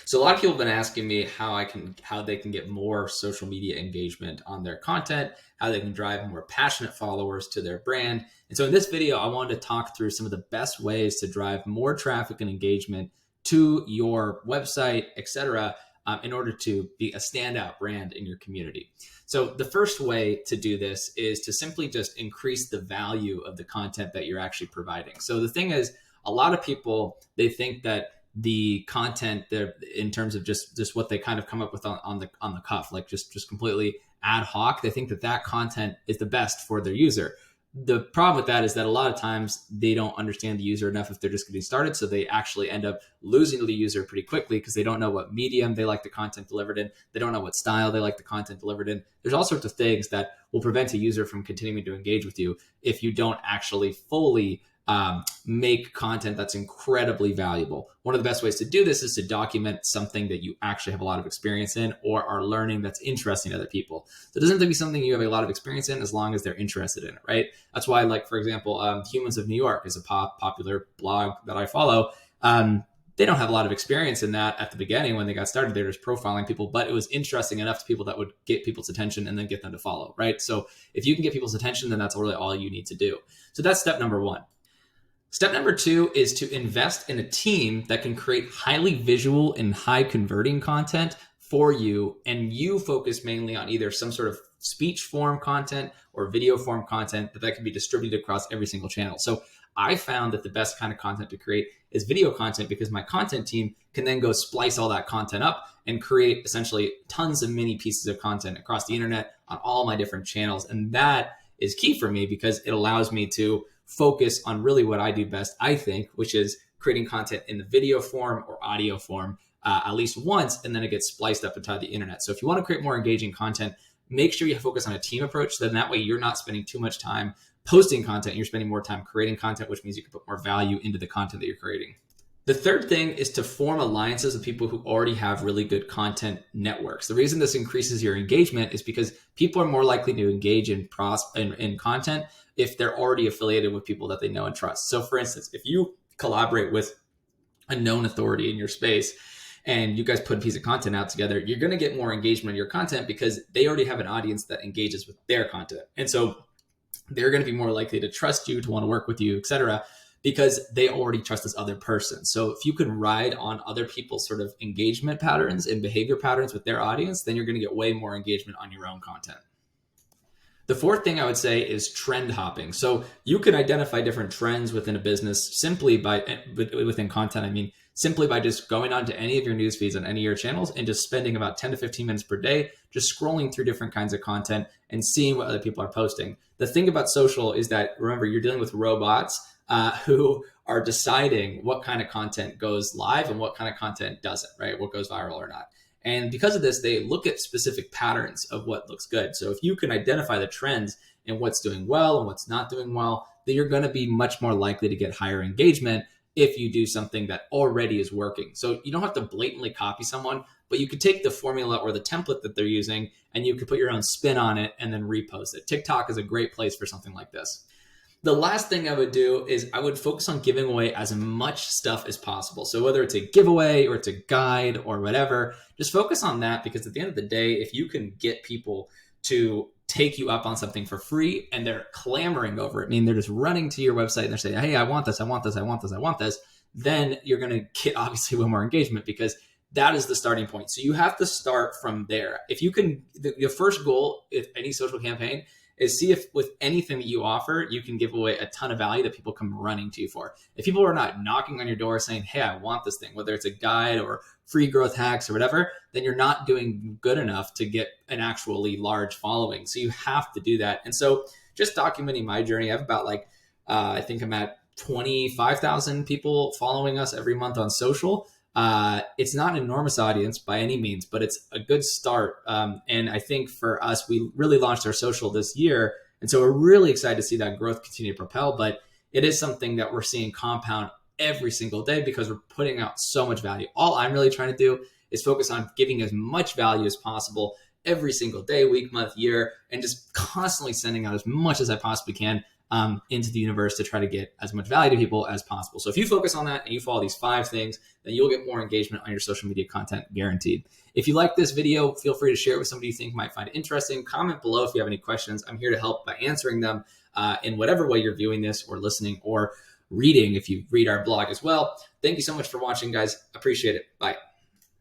So a lot of people have been asking me how they can get more social media engagement on their content, how they can drive more passionate followers to their brand. And so in this video, I wanted to talk through some of the best ways to drive more traffic and engagement to your website, etc., in order to be a standout brand in your community. So the first way to do this is to simply just increase the value of the content that you're actually providing. So the thing is, a lot of people, they think that the content there, in terms of just what they kind of come up with on the cuff, like just completely ad hoc, they think that content is the best for their user. The problem with that is that a lot of times they don't understand the user enough if they're just getting started. So they actually end up losing the user pretty quickly because they don't know what medium they like the content delivered in. They don't know what style they like the content delivered in. There's all sorts of things that will prevent a user from continuing to engage with you if you don't actually fully make content that's incredibly valuable. One of the best ways to do this is to document something that you actually have a lot of experience in or are learning that's interesting to other people. So it doesn't have to be something you have a lot of experience in as long as they're interested in it, right? That's why, like, for example, Humans of New York is a popular blog that I follow. They don't have a lot of experience in that at the beginning when they got started. They're just profiling people, but it was interesting enough to people that would get people's attention and then get them to follow, right? So if you can get people's attention, then that's really all you need to do. So that's step number one. Step number two is to invest in a team that can create highly visual and high converting content for you. And you focus mainly on either some sort of speech form content or video form content that can be distributed across every single channel. So I found that the best kind of content to create is video content because my content team can then go splice all that content up and create essentially tons of mini pieces of content across the internet on all my different channels. And that is key for me because it allows me to focus on really what I do best, I think, which is creating content in the video form or audio form at least once, and then it gets spliced up inside the internet. So if you want to create more engaging content, make sure you focus on a team approach. Then that way you're not spending too much time posting content, you're spending more time creating content, which means you can put more value into the content that you're creating. The third thing is to form alliances with people who already have really good content networks. The reason this increases your engagement is because people are more likely to engage in content if they're already affiliated with people that they know and trust. So for instance, if you collaborate with a known authority in your space and you guys put a piece of content out together, you're going to get more engagement in your content because they already have an audience that engages with their content. And so they're going to be more likely to trust you, to want to work with you, etc., because they already trust this other person. So if you can ride on other people's sort of engagement patterns and behavior patterns with their audience, then you're going to get way more engagement on your own content. The fourth thing I would say is trend hopping. So you can identify different trends within a business simply within content, simply by just going onto any of your news feeds on any of your channels and just spending about 10 to 15 minutes per day, just scrolling through different kinds of content and seeing what other people are posting. The thing about social is that, remember, you're dealing with robots who are deciding what kind of content goes live and what kind of content doesn't, right? What goes viral or not. And because of this, they look at specific patterns of what looks good. So if you can identify the trends and what's doing well and what's not doing well, then you're going to be much more likely to get higher engagement if you do something that already is working. So you don't have to blatantly copy someone, but you could take the formula or the template that they're using and you could put your own spin on it and then repost it. TikTok is a great place for something like this. The last thing I would do is I would focus on giving away as much stuff as possible. So whether it's a giveaway or it's a guide or whatever, just focus on that, because at the end of the day, if you can get people to take you up on something for free and they're clamoring over it, they're just running to your website and they're saying, hey, I want this, I want this, I want this, I want this, then you're going to get obviously way more engagement because that is the starting point. So you have to start from there. If you can, the first goal, if any social campaign, is see if with anything that you offer, you can give away a ton of value that people come running to you for. If people are not knocking on your door saying, hey, I want this thing, whether it's a guide or free growth hacks or whatever, then you're not doing good enough to get an actually large following. So you have to do that. And so just documenting my journey, I have about I think I'm at 25,000 people following us every month on social. It's not an enormous audience by any means, but it's a good start. And I think for us, we really launched our social this year. And so we're really excited to see that growth continue to propel, but it is something that we're seeing compound every single day because we're putting out so much value. All I'm really trying to do is focus on giving as much value as possible every single day, week, month, year, and just constantly sending out as much as I possibly can into the universe to try to get as much value to people as possible. So if you focus on that and you follow these 5 things, then you'll get more engagement on your social media content, guaranteed. If you like this video, feel free to share it with somebody you think might find it interesting. Comment below if you have any questions. I'm here to help by answering them in whatever way you're viewing this or listening or reading if you read our blog as well. Thank you so much for watching, guys. Appreciate it. Bye.